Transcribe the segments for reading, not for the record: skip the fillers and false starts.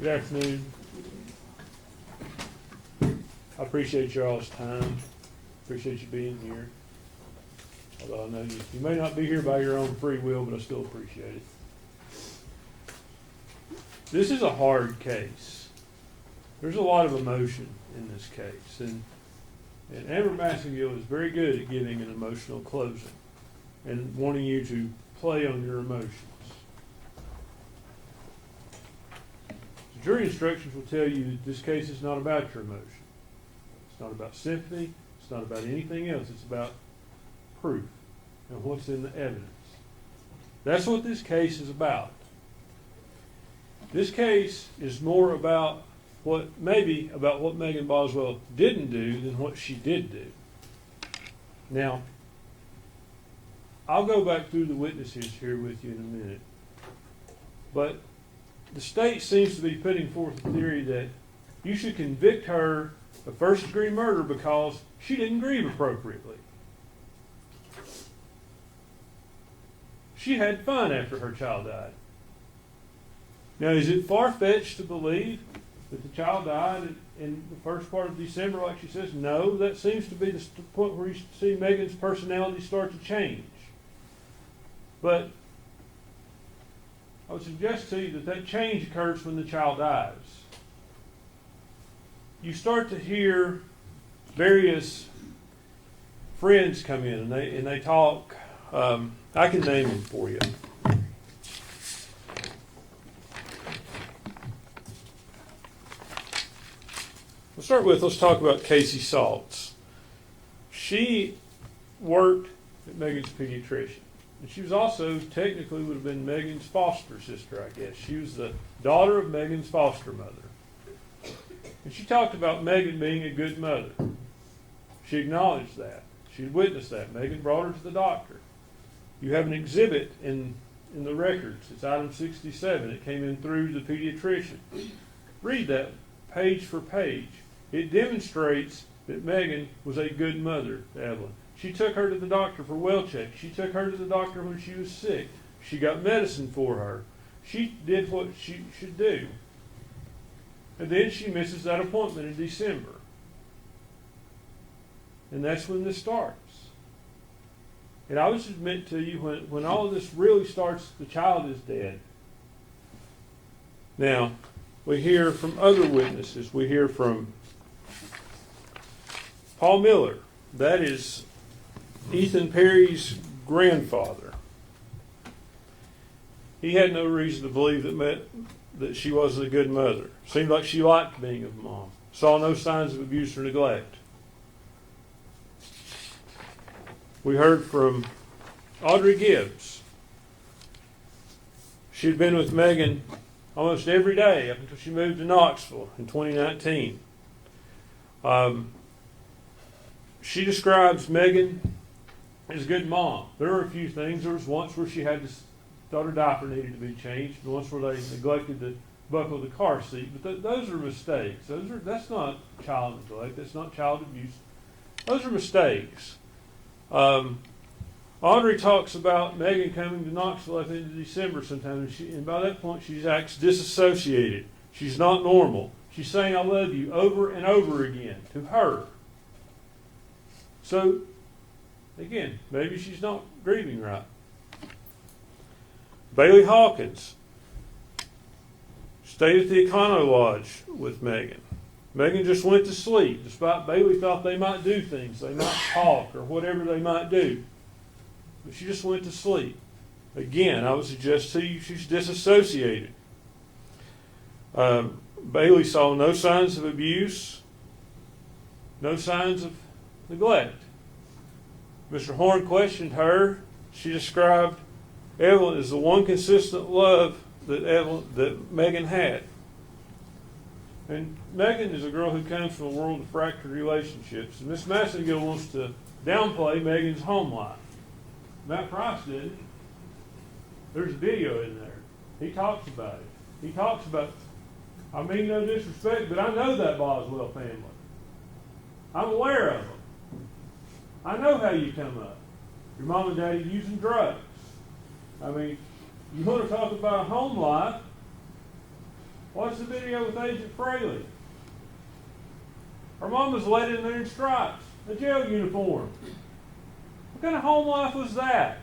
Good afternoon. I appreciate y'all's time. Appreciate you being here. Although I know you may not be here by your own free will, but I still appreciate it. This is a hard case. There's a lot of emotion in this case. And Amber Massengill is very good at giving an emotional closing and wanting you to play on your emotions. The jury instructions will tell you that this case is not about your emotion. It's not about sympathy. It's not about anything else. It's about proof and what's in the evidence. That's what this case is about. This case is more about what Megan Boswell didn't do than what she did do. Now, I'll go back through the witnesses here with you in a minute. But the state seems to be putting forth a theory that you should convict her of first-degree murder because she didn't grieve appropriately. She had fun after her child died. Now, is it far-fetched to believe that the child died in the first part of December, like she says? No, that seems to be the point where you see Megan's personality start to change. But I would suggest to you that change occurs when the child dies. You start to hear various friends come in and they talk. I can name them for you. Let's talk about Casey Saltz. She worked at Megan's pediatrician. And she was also, technically, would have been Megan's foster sister, I guess. She was the daughter of Megan's foster mother. And she talked about Megan being a good mother. She acknowledged that. She witnessed that. Megan brought her to the doctor. You have an exhibit in the records. It's item 67. It came in through the pediatrician. Read that page for page. It demonstrates that Megan was a good mother to Evelyn. She took her to the doctor for well checks. She took her to the doctor when she was sick. She got medicine for her. She did what she should do. And then she misses that appointment in December. And that's when this starts. And I would submit to you, when all of this really starts, the child is dead. Now, we hear from other witnesses. We hear from Paul Miller. That is Ethan Perry's grandfather. He had no reason to believe that she wasn't a good mother. Seemed like she liked being a mom. Saw no signs of abuse or neglect. We heard from Audrey Gibbs. She had been with Megan almost every day up until she moved to Knoxville in 2019. She describes Megan as a good mom. There were a few things. There was once where she thought her diaper needed to be changed, and once where they neglected to buckle the car seat. But those are mistakes. That's not child neglect. That's not child abuse. Those are mistakes. Audrey talks about Megan coming to Knoxville at the end of December sometime, and by that point she acts disassociated. She's not normal. She's saying "I love you" over and over again to her. So, again, maybe she's not grieving right. Bailey Hawkins stayed at the Econo Lodge with Megan. Megan just went to sleep, despite Bailey thought they might do things. They might talk or whatever they might do. But she just went to sleep. Again, I would suggest to you she's disassociated. Bailey saw no signs of abuse, no signs of neglect. Mr. Horn questioned her. She described Evelyn as the one consistent love that Megan had. And Megan is a girl who comes from a world of fractured relationships. And Miss Massengill wants to downplay Megan's home life. Matt Price did. There's a video in there. He talks about it. He talks about, I mean no disrespect, but I know that Boswell family. I'm aware of them. I know how you come up. Your mom and daddy using drugs. I mean, you want to talk about home life, Watch the video with Agent Fraley. Her mom was laid in there in stripes, a jail uniform. What kind of home life was that?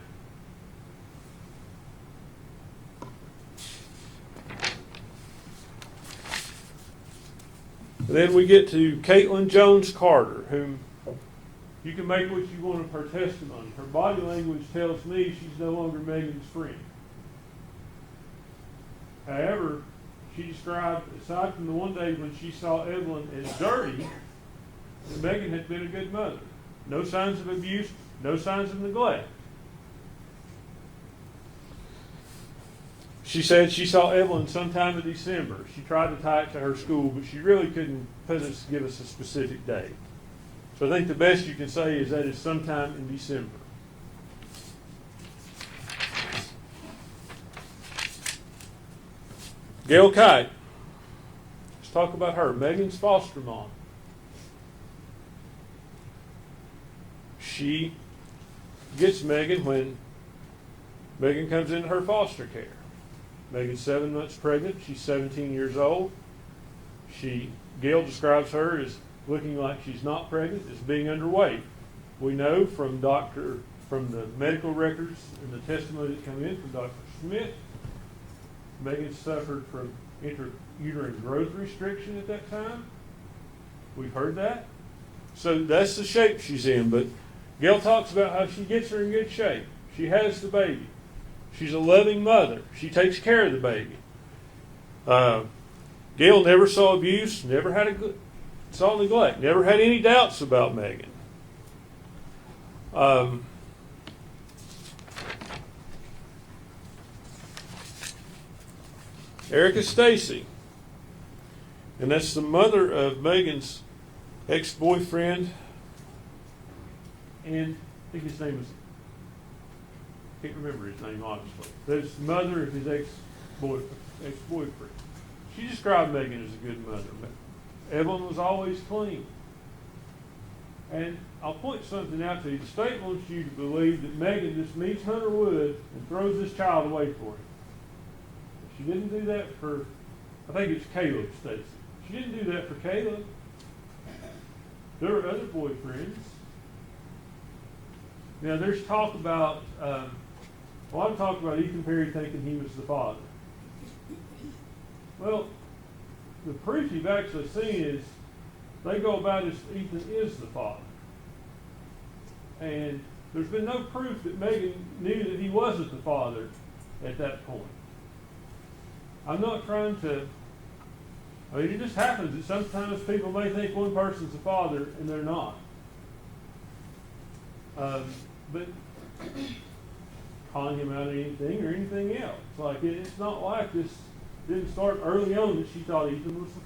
Then we get to Caitlin Jones Carter, whom you can make what you want of her testimony. Her body language tells me she's no longer Megan's friend. However, she described, aside from the one day when she saw Evelyn as dirty, that Megan had been a good mother. No signs of abuse, no signs of neglect. She said she saw Evelyn sometime in December. She tried to tie it to her school, but she really couldn't give us a specific date. So I think the best you can say is that it's sometime in December. Gail Kite. Let's talk about her. Megan's foster mom. She gets Megan when Megan comes into her foster care. Megan's 7 months pregnant. She's 17 years old. Gail describes her as looking like she's not pregnant, as being underweight. We know from the medical records and the testimony that come in from Dr. Smith, Megan suffered from intrauterine growth restriction at that time. We've heard that. So that's the shape she's in. But Gail talks about how she gets her in good shape. She has the baby. She's a loving mother. She takes care of the baby. Gail never saw abuse, never saw neglect, never had any doubts about Megan. Erica Stacy, and that's the mother of Megan's ex-boyfriend, and I think his name is, can't remember his name honestly. That's the mother of his ex-boyfriend. She described Megan as a good mother. Evelyn was always clean. And I'll point something out to you. The state wants you to believe that Megan just meets Hunter Wood and throws this child away for him. She didn't do that for, I think it's Caleb Stacy. She didn't do that for Caleb. There were other boyfriends. Now there's talk about, a lot of talk about Ethan Perry thinking he was the father. Well, the proof you've actually seen is they go about as Ethan is the father. And there's been no proof that Megan knew that he wasn't the father at that point. I'm not trying to, it just happens that sometimes people may think one person's the father and they're not. But calling him out of anything or anything else. Like it's not like this didn't start early on that she thought Ethan was the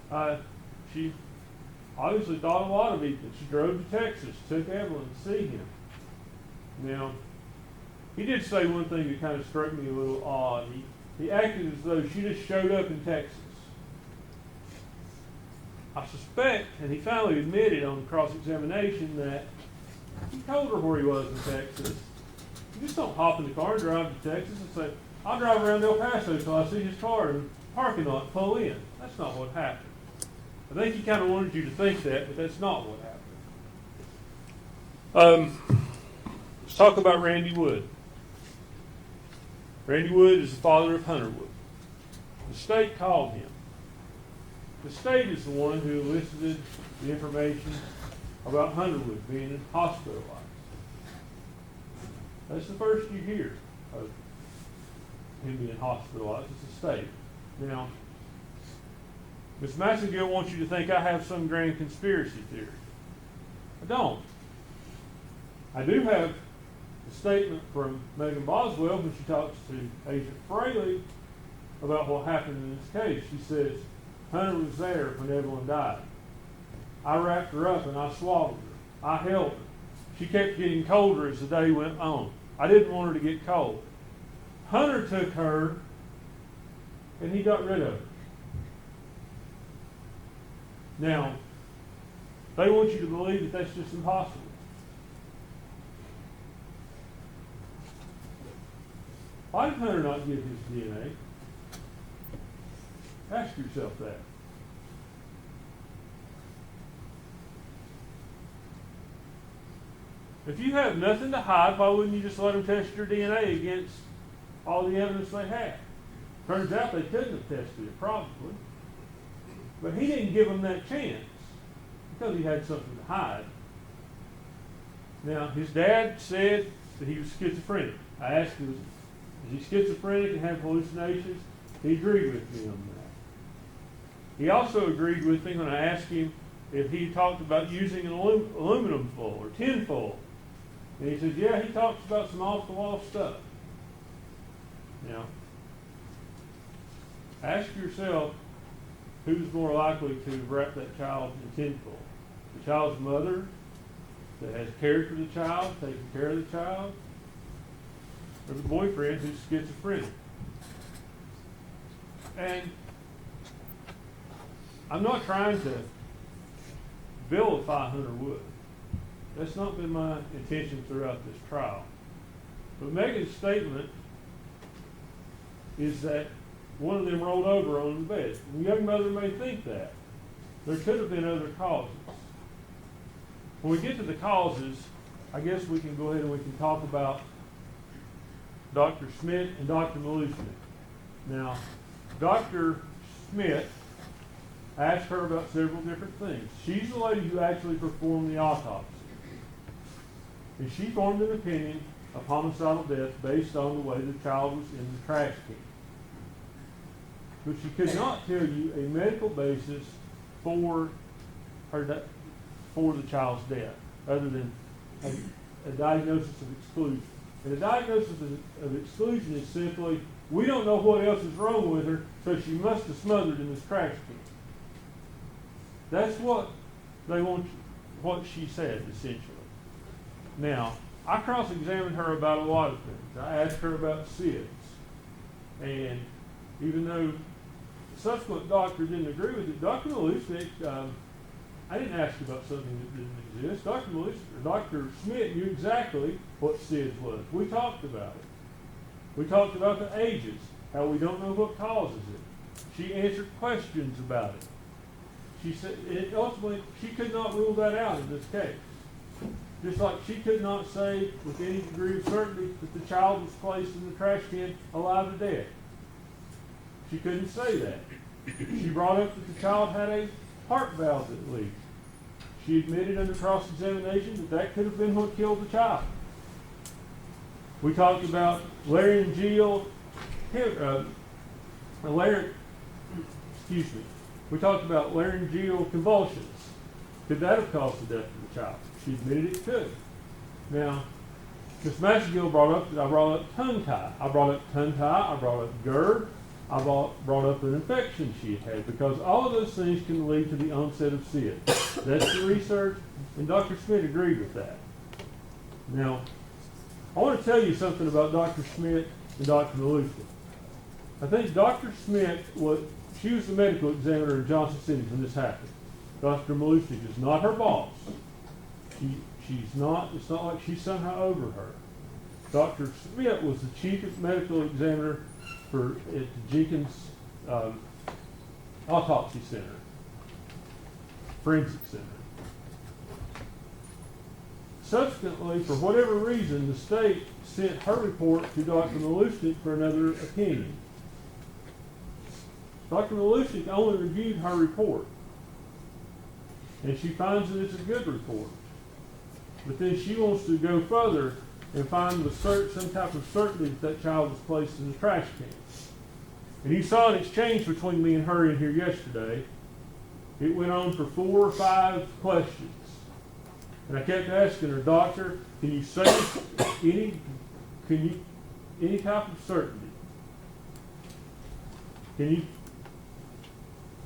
father. She obviously thought a lot of Ethan. She drove to Texas, took Evelyn to see him. Now, he did say one thing that kind of struck me a little odd. He acted as though she just showed up in Texas. I suspect, and he finally admitted on cross-examination, that he told her where he was in Texas. You just don't hop in the car and drive to Texas and say, I'll drive around El Paso till I see his car in the parking lot and pull in. That's not what happened. I think he kind of wanted you to think that, but that's not what happened. Let's talk about Randy Wood. Randy Wood is the father of Hunter Wood. The state called him. The state is the one who elicited the information about Hunter Wood being hospitalized. That's the first you hear of him being hospitalized. It's the state. Now, Ms. Massengill wants you to think I have some grand conspiracy theory. I don't. I do have a statement from Megan Boswell when she talks to Agent Fraley about what happened in this case. She says, Hunter was there when Evelyn died. I wrapped her up and I swaddled her. I held her. She kept getting colder as the day went on. I didn't want her to get cold. Hunter took her and he got rid of her. Now, they want you to believe that that's just impossible. Why did Hunter not give his DNA? Ask yourself that. If you have nothing to hide, why wouldn't you just let them test your DNA against all the evidence they have? Turns out they couldn't have tested it, probably. But he didn't give them that chance because he had something to hide. Now, his dad said that he was schizophrenic. I asked him, is he schizophrenic and have hallucinations? He agreed with me on that. He also agreed with me when I asked him if he talked about using an aluminum foil or tin foil. And he says, yeah, he talks about some off-the-wall stuff. Now, ask yourself, who's more likely to wrap that child in tinfoil? The child's mother that has cared for the child, taken care of the child, or the boyfriend who's schizophrenic? And I'm not trying to vilify Hunter Wood. That's not been my intention throughout this trial. But Megan's statement is that one of them rolled over on the bed. The young mother may think that. There could have been other causes. When we get to the causes, I guess we can go ahead and we can talk about Dr. Schmidt and Dr. Malushnik. Now, Dr. Schmidt asked her about several different things. She's the lady who actually performed the autopsy. And she formed an opinion of homicidal death based on the way the child was in the trash can. But she could not tell you a medical basis for the child's death, other than a diagnosis of exclusion. And a diagnosis of exclusion is simply, we don't know what else is wrong with her, so she must have smothered in this trash can. That's what she said, essentially. Now, I cross-examined her about a lot of things. I asked her about SIDS. And even though the subsequent doctor didn't agree with it, Dr. Malushnik, I didn't ask about something that didn't exist. Dr. Schmidt knew exactly what SIDS was. We talked about it. We talked about the ages, how we don't know what causes it. She answered questions about it. She said, ultimately, she could not rule that out in this case. Just like she could not say with any degree of certainty that the child was placed in the trash can alive or dead. She couldn't say that. She brought up that the child had a heart valve that leaked. She admitted under cross-examination that could have been what killed the child. We talked about laryngeal, we talked about laryngeal convulsions. Could that have caused the death of the child? She admitted it could. Now, Ms. Massagill brought up tongue tie. I brought up tongue tie, I brought up GERD, I brought up an infection she had, because all of those things can lead to the onset of SIDS. That's the research, and Dr. Schmidt agreed with that. Now, I want to tell you something about Dr. Schmidt and Dr. Malushnik. I think Dr. Schmidt she was the medical examiner in Johnson City when this happened. Dr. Malushnik is not her boss. It's not like she's somehow over her. Dr. Schmidt was the chief medical examiner at the Jenkins Autopsy Center, Forensic Center. Subsequently, for whatever reason, the state sent her report to Dr. Malushnik for another opinion. Dr. Malushnik only reviewed her report, and she finds that it's a good report. But then she wants to go further and find some type of certainty that child was placed in the trash can. And you saw an exchange between me and her in here yesterday. It went on for 4 or 5 questions. And I kept asking her, Doctor, can you say any type of certainty?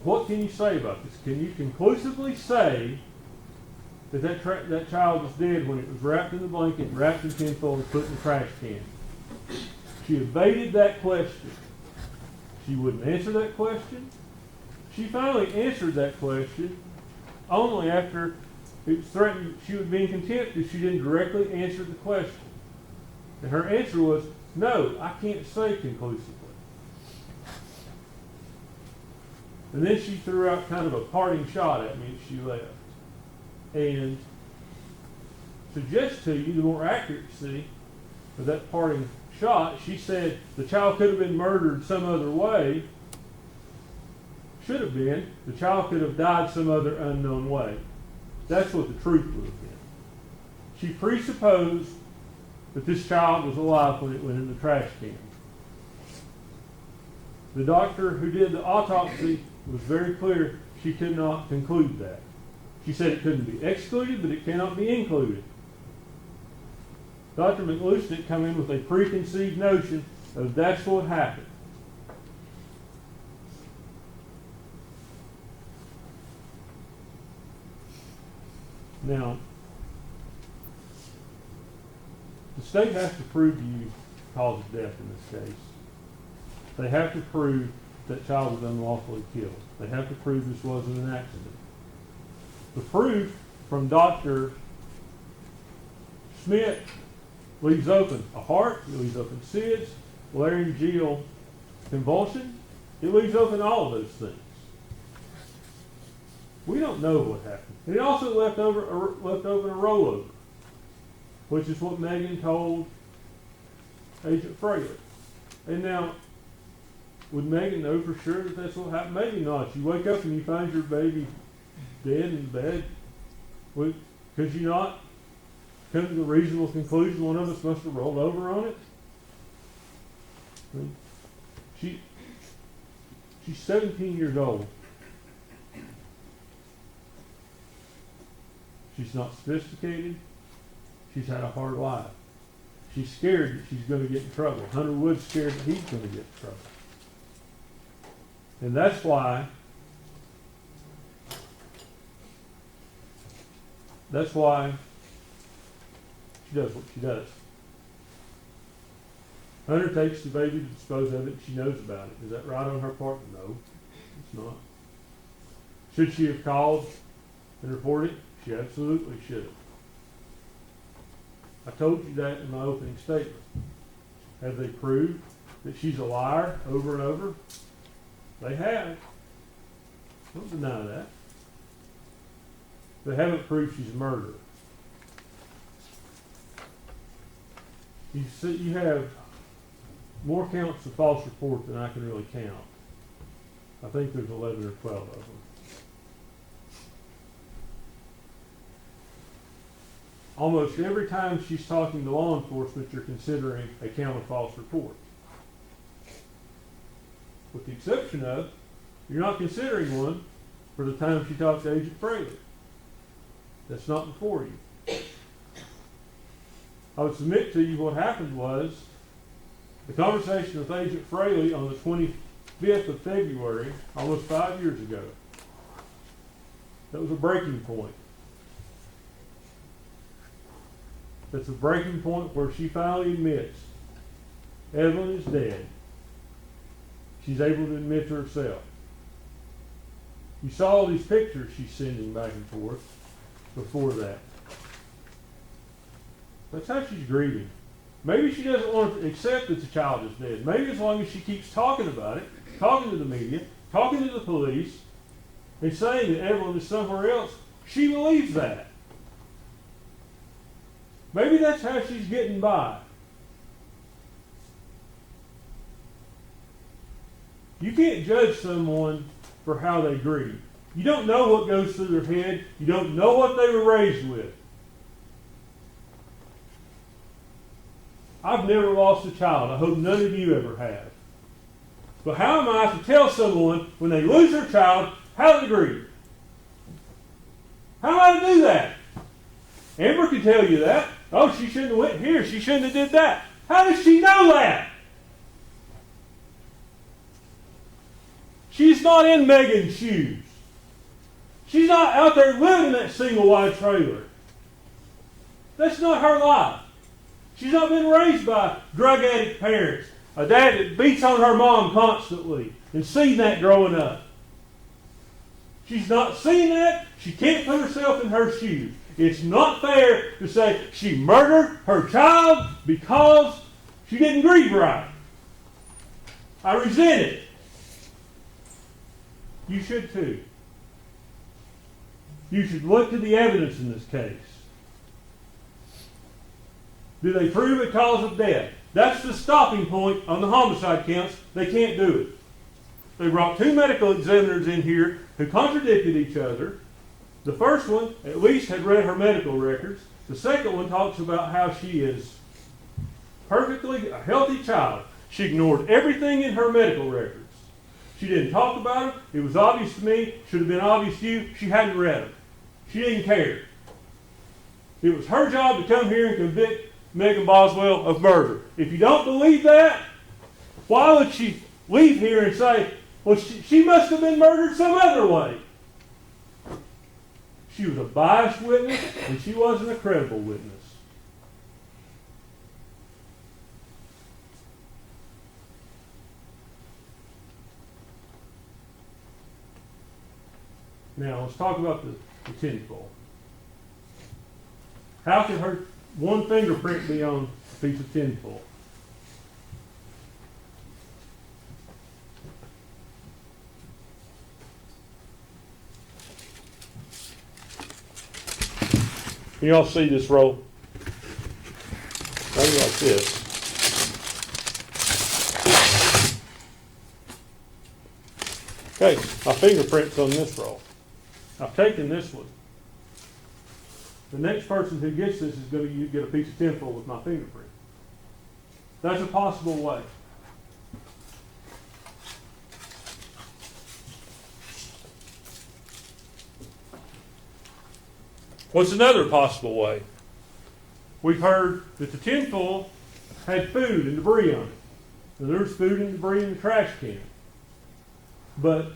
What can you say about this? Can you conclusively say that child was dead when it was wrapped in the blanket, wrapped in tinfoil, and put in the trash can? She evaded that question. She wouldn't answer that question. She finally answered that question only after it was threatened she would be in contempt if she didn't directly answer the question. And her answer was, no, I can't say conclusively. And then she threw out kind of a parting shot at me as she left. And suggest to you the more accuracy of that parting shot, she said the child could have been murdered some other way. Should have been. The child could have died some other unknown way. That's what the truth would have been. She presupposed that this child was alive when it went in the trash can. The doctor who did the autopsy was very clear she could not conclude that. She said it couldn't be excluded, but it cannot be included. Dr. McLucent come in with a preconceived notion of that's what happened. Now, the state has to prove to you cause of death in this case. They have to prove that child was unlawfully killed. They have to prove this wasn't an accident. The proof from Dr. Schmidt leaves open a heart, it leaves open SIDS, laryngeal convulsion, it leaves open all of those things. We don't know what happened. And it also left open a rollover, which is what Megan told Agent Fraley. And now, would Megan know for sure that that's what happened? Maybe not. You wake up and you find your baby dead in bed. Could you not come to the reasonable conclusion one of us must have rolled over on it? I mean, she's 17 years old. She's not sophisticated. She's had a hard life. She's scared that she's going to get in trouble. Hunter Wood's scared that he's going to get in trouble. And that's why she does what she does. Hunter takes the baby to dispose of it. She knows about it. Is that right on her part? No, it's not. Should she have called and reported? She absolutely should have. I told you that in my opening statement. Have they proved that she's a liar over and over? They have. Don't deny that. They haven't proved she's a murderer. You have more counts of false report than I can really count. I think there's 11 or 12 of them. Almost every time she's talking to law enforcement, you're considering a count of false reports. With the exception of, you're not considering one for the time she talked to Agent Fraley. That's not before you. I would submit to you what happened was the conversation with Agent Fraley on the 25th of February, almost 5 years ago. That was a breaking point. That's a breaking point where she finally admits Evelyn is dead. She's able to admit to herself. You saw all these pictures she's sending back and forth before that. That's how she's grieving. Maybe she doesn't want to accept that the child is dead. Maybe as long as she keeps talking about it, talking to the media, talking to the police, and saying that Evelyn is somewhere else, she believes that. Maybe that's how she's getting by. You can't judge someone for how they grieve. You don't know what goes through their head. You don't know what they were raised with. I've never lost a child. I hope none of you ever have. But how am I to tell someone when they lose their child how they grieve? How am I to do that? Amber can tell you that. Oh, she shouldn't have went here. She shouldn't have did that. How does she know that? She's not in Megan's shoes. She's not out there living in that single wide trailer. That's not her life. She's not been raised by drug addict parents, a dad that beats on her mom constantly, and seen that growing up. She's not seen that. She can't put herself in her shoes. It's not fair to say she murdered her child because she didn't grieve right. I resent it. You should too. You should look to the evidence in this case. Do they prove a cause of death? That's the stopping point on the homicide counts. They can't do it. They brought two medical examiners in here who contradicted each other. The first one at least had read her medical records. The second one talks about how she is perfectly a healthy child. She ignored everything in her medical records. She didn't talk about them. It was obvious to me. Should have been obvious to you. She hadn't read them. She didn't care. It was her job to come here and convict Megan Boswell of murder. If you don't believe that, why would she leave here and say, well, she must have been murdered some other way? She was a biased witness, and she wasn't a credible witness. Now, let's talk about the tinfoil. How can her one fingerprint be on a piece of tinfoil? Can y'all see this roll? Maybe like this. Okay, my fingerprint's on this roll. I've taken this one. The next person who gets this is going to get a piece of tinfoil with my fingerprint. That's a possible way. What's another possible way? We've heard that the tinfoil had food and debris on it. Now, there was food and debris in the trash can. But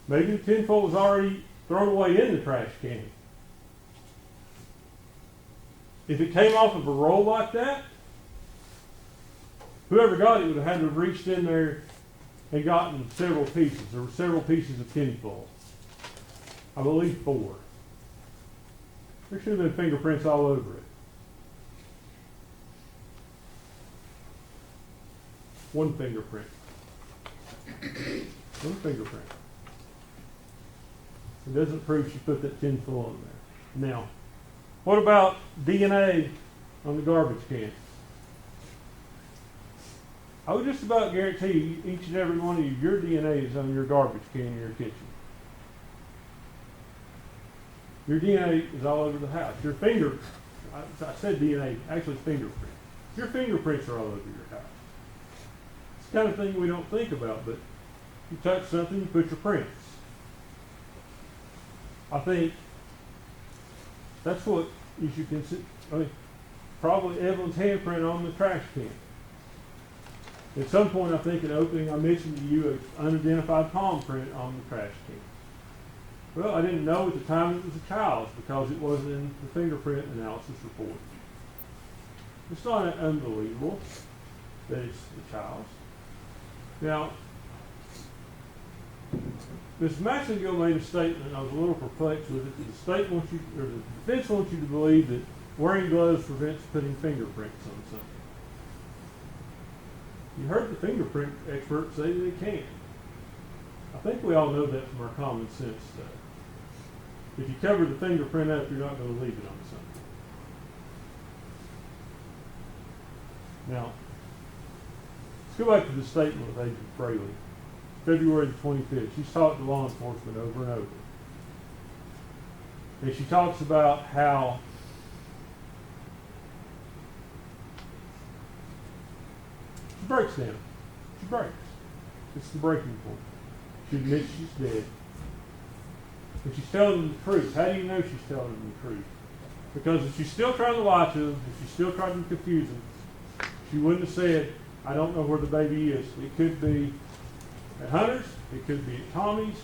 maybe the tinfoil was already thrown away in the trash can. If it came off of a roll like that, whoever got it would have had to have reached in there and gotten several pieces. There were several pieces of tinfoil. I believe 4. There should have been fingerprints all over it. One fingerprint. One fingerprint. It doesn't prove she put that tinfoil in there. Now, what about DNA on the garbage can? I would just about guarantee you, each and every one of you, your DNA is on your garbage can in your kitchen. Your DNA is all over the house. Your finger, I said DNA, actually it's fingerprint. Your fingerprints are all over your house. It's the kind of thing we don't think about, but you touch something, you put your prints. I think that's what you should consider. I mean, probably Evelyn's handprint on the trash can. At some point, I think in opening, I mentioned to you an unidentified palm print on the trash can. Well, I didn't know at the time it was a child's because it wasn't in the fingerprint analysis report. It's not unbelievable that it's a child's. Now, Ms. Massengill made a statement. I was a little perplexed with it. The defense wants you to believe that wearing gloves prevents putting fingerprints on something. You heard the fingerprint experts say that it can. I think we all know that from our common sense stuff. If you cover the fingerprint up, you're not going to leave it on something. Now, let's go back to the statement of Agent Fraley. February the 25th. She's talked to law enforcement over and over. And she talks about how she breaks down. She breaks. It's the breaking point. She admits she's dead. And she's telling them the truth. How do you know she's telling them the truth? Because if she's still trying to lie to them, if she's still trying to confuse them, she wouldn't have said, I don't know where the baby is. It could be at Hunter's. It could be at Tommy's.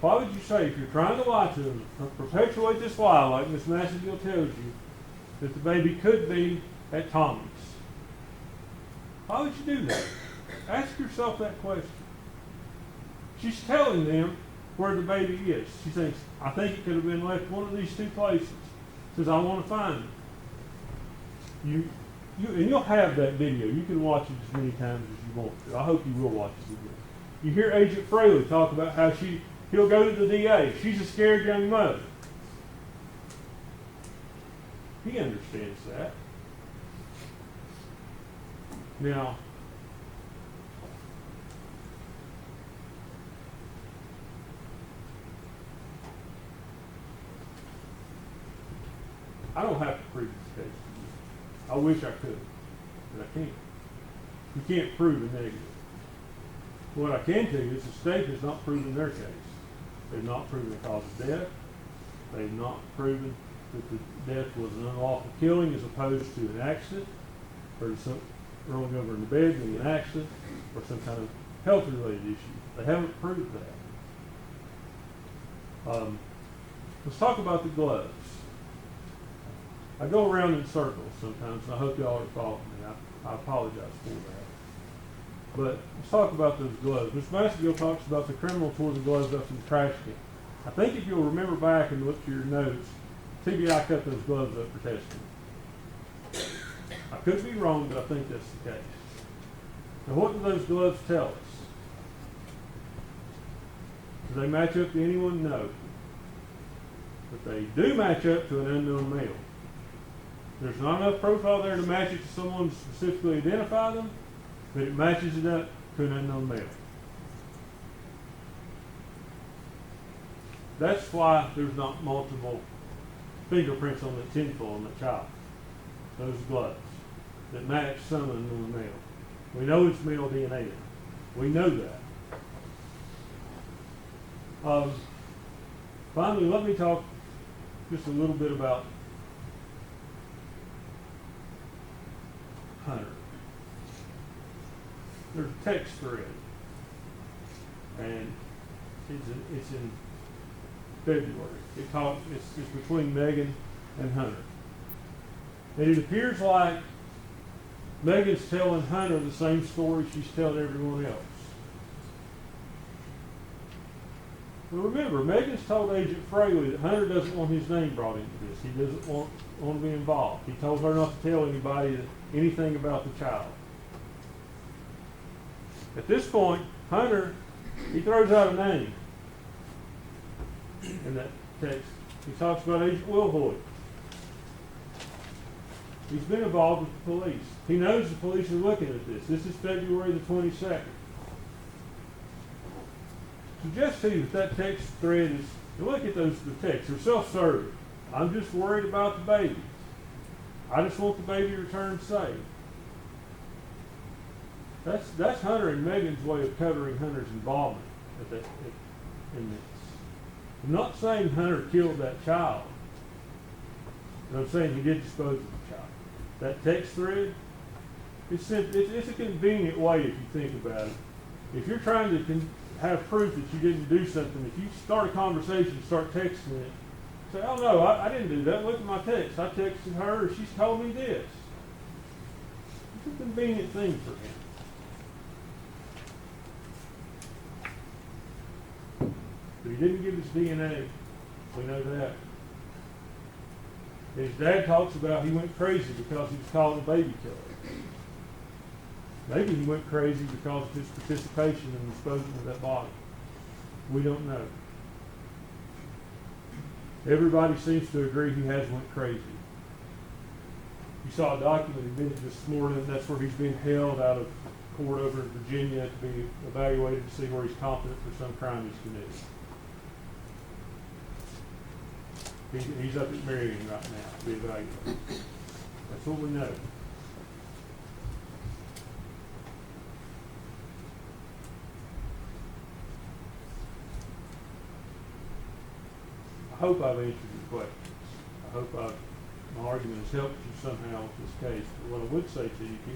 Why would you say, if you're trying to lie to them, perpetuate this lie like Ms. Massengill tells you, that the baby could be at Tommy's? Why would you do that? Ask yourself that question. She's telling them where the baby is. She thinks, I think it could have been left one of these two places. Says, I want to find it. And you'll have that video. You can watch it as many times as you want to. I hope you will watch it again. You hear Agent Fraley talk about how he'll go to the DA. She's a scared young mother. He understands that. Now, I don't have to prove this case to you. I wish I could, but I can't. You can't prove a negative. What I can tell you is the state has not proven their case. They've not proven the cause of death. They've not proven that the death was an unlawful killing as opposed to an accident, or some rolling over in the bed being an accident, or some kind of health-related issue. They haven't proved that. Let's talk about the gloves. I go around in circles sometimes, and I hope y'all are following me. I apologize for that. But let's talk about those gloves. Ms. Massengill talks about the criminal tore the gloves up in the trash can. I think if you'll remember back and look to your notes, TBI cut those gloves up for testing. I could be wrong, but I think that's the case. Now, what do those gloves tell us? Do they match up to anyone? No. But they do match up to an unknown male. There's not enough profile there to match it to someone to specifically identify them, but it matches it up to an unknown male. That's why there's not multiple fingerprints on the tinfoil on the child. Those gloves that match some unknown male. We know it's male DNA. We know that. Finally, let me talk just a little bit about Hunter. There's a text thread, and it's in February. It's between Megan and Hunter. And it appears like Megan's telling Hunter the same story she's telling everyone else. But remember, Megan's told Agent Fraley that Hunter doesn't want his name brought into this. He doesn't want to be involved. He told her not to tell anybody anything about the child. At this point, Hunter, he throws out a name in that text. He talks about Agent Wilhoit. He's been involved with the police. He knows the police are looking at this. This is February the 22nd. Suggest to you that text thread is, look at the texts. They're self-serving. I'm just worried about the baby. I just want the baby returned safe. That's Hunter and Megan's way of covering Hunter's involvement in this. I'm not saying Hunter killed that child. But I'm saying he did dispose of the child. That text thread, it's a convenient way if you think about it. If you're trying to have proof that you didn't do something, if you start a conversation, start texting it, say, oh no, I didn't do that. Look at my text. I texted her, she's told me this. It's a convenient thing for him. But he didn't give his DNA. We know that. His dad talks about he went crazy because he was called a baby killer. Maybe he went crazy because of his participation in disposing of that body. We don't know. Everybody seems to agree he has went crazy. You saw a document admitted this morning. That's where he's being held out of court over in Virginia to be evaluated to see where he's competent for some crime he's committed. He's up at Marion right now to be evaluated. That's what we know. I hope I've answered your questions. I hope my argument has helped you somehow with this case. But what I would say to you, if you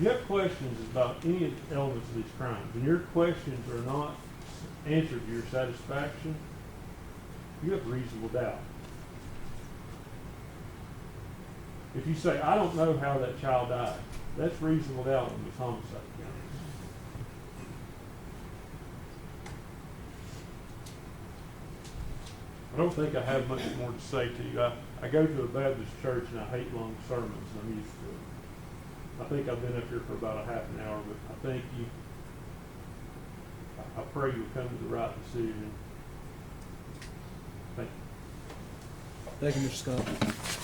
have questions about any of the elements of these crimes, and your questions are not answered to your satisfaction, you have reasonable doubt. If you say, I don't know how that child died, that's reasonable doubt on this homicide case. I don't think I have much more to say to you. I go to a Baptist church and I hate long sermons, and I'm used to it. I think I've been up here for about a half an hour, but I think I pray you'll come to the right decision. Thank you. Thank you, Mr. Scott.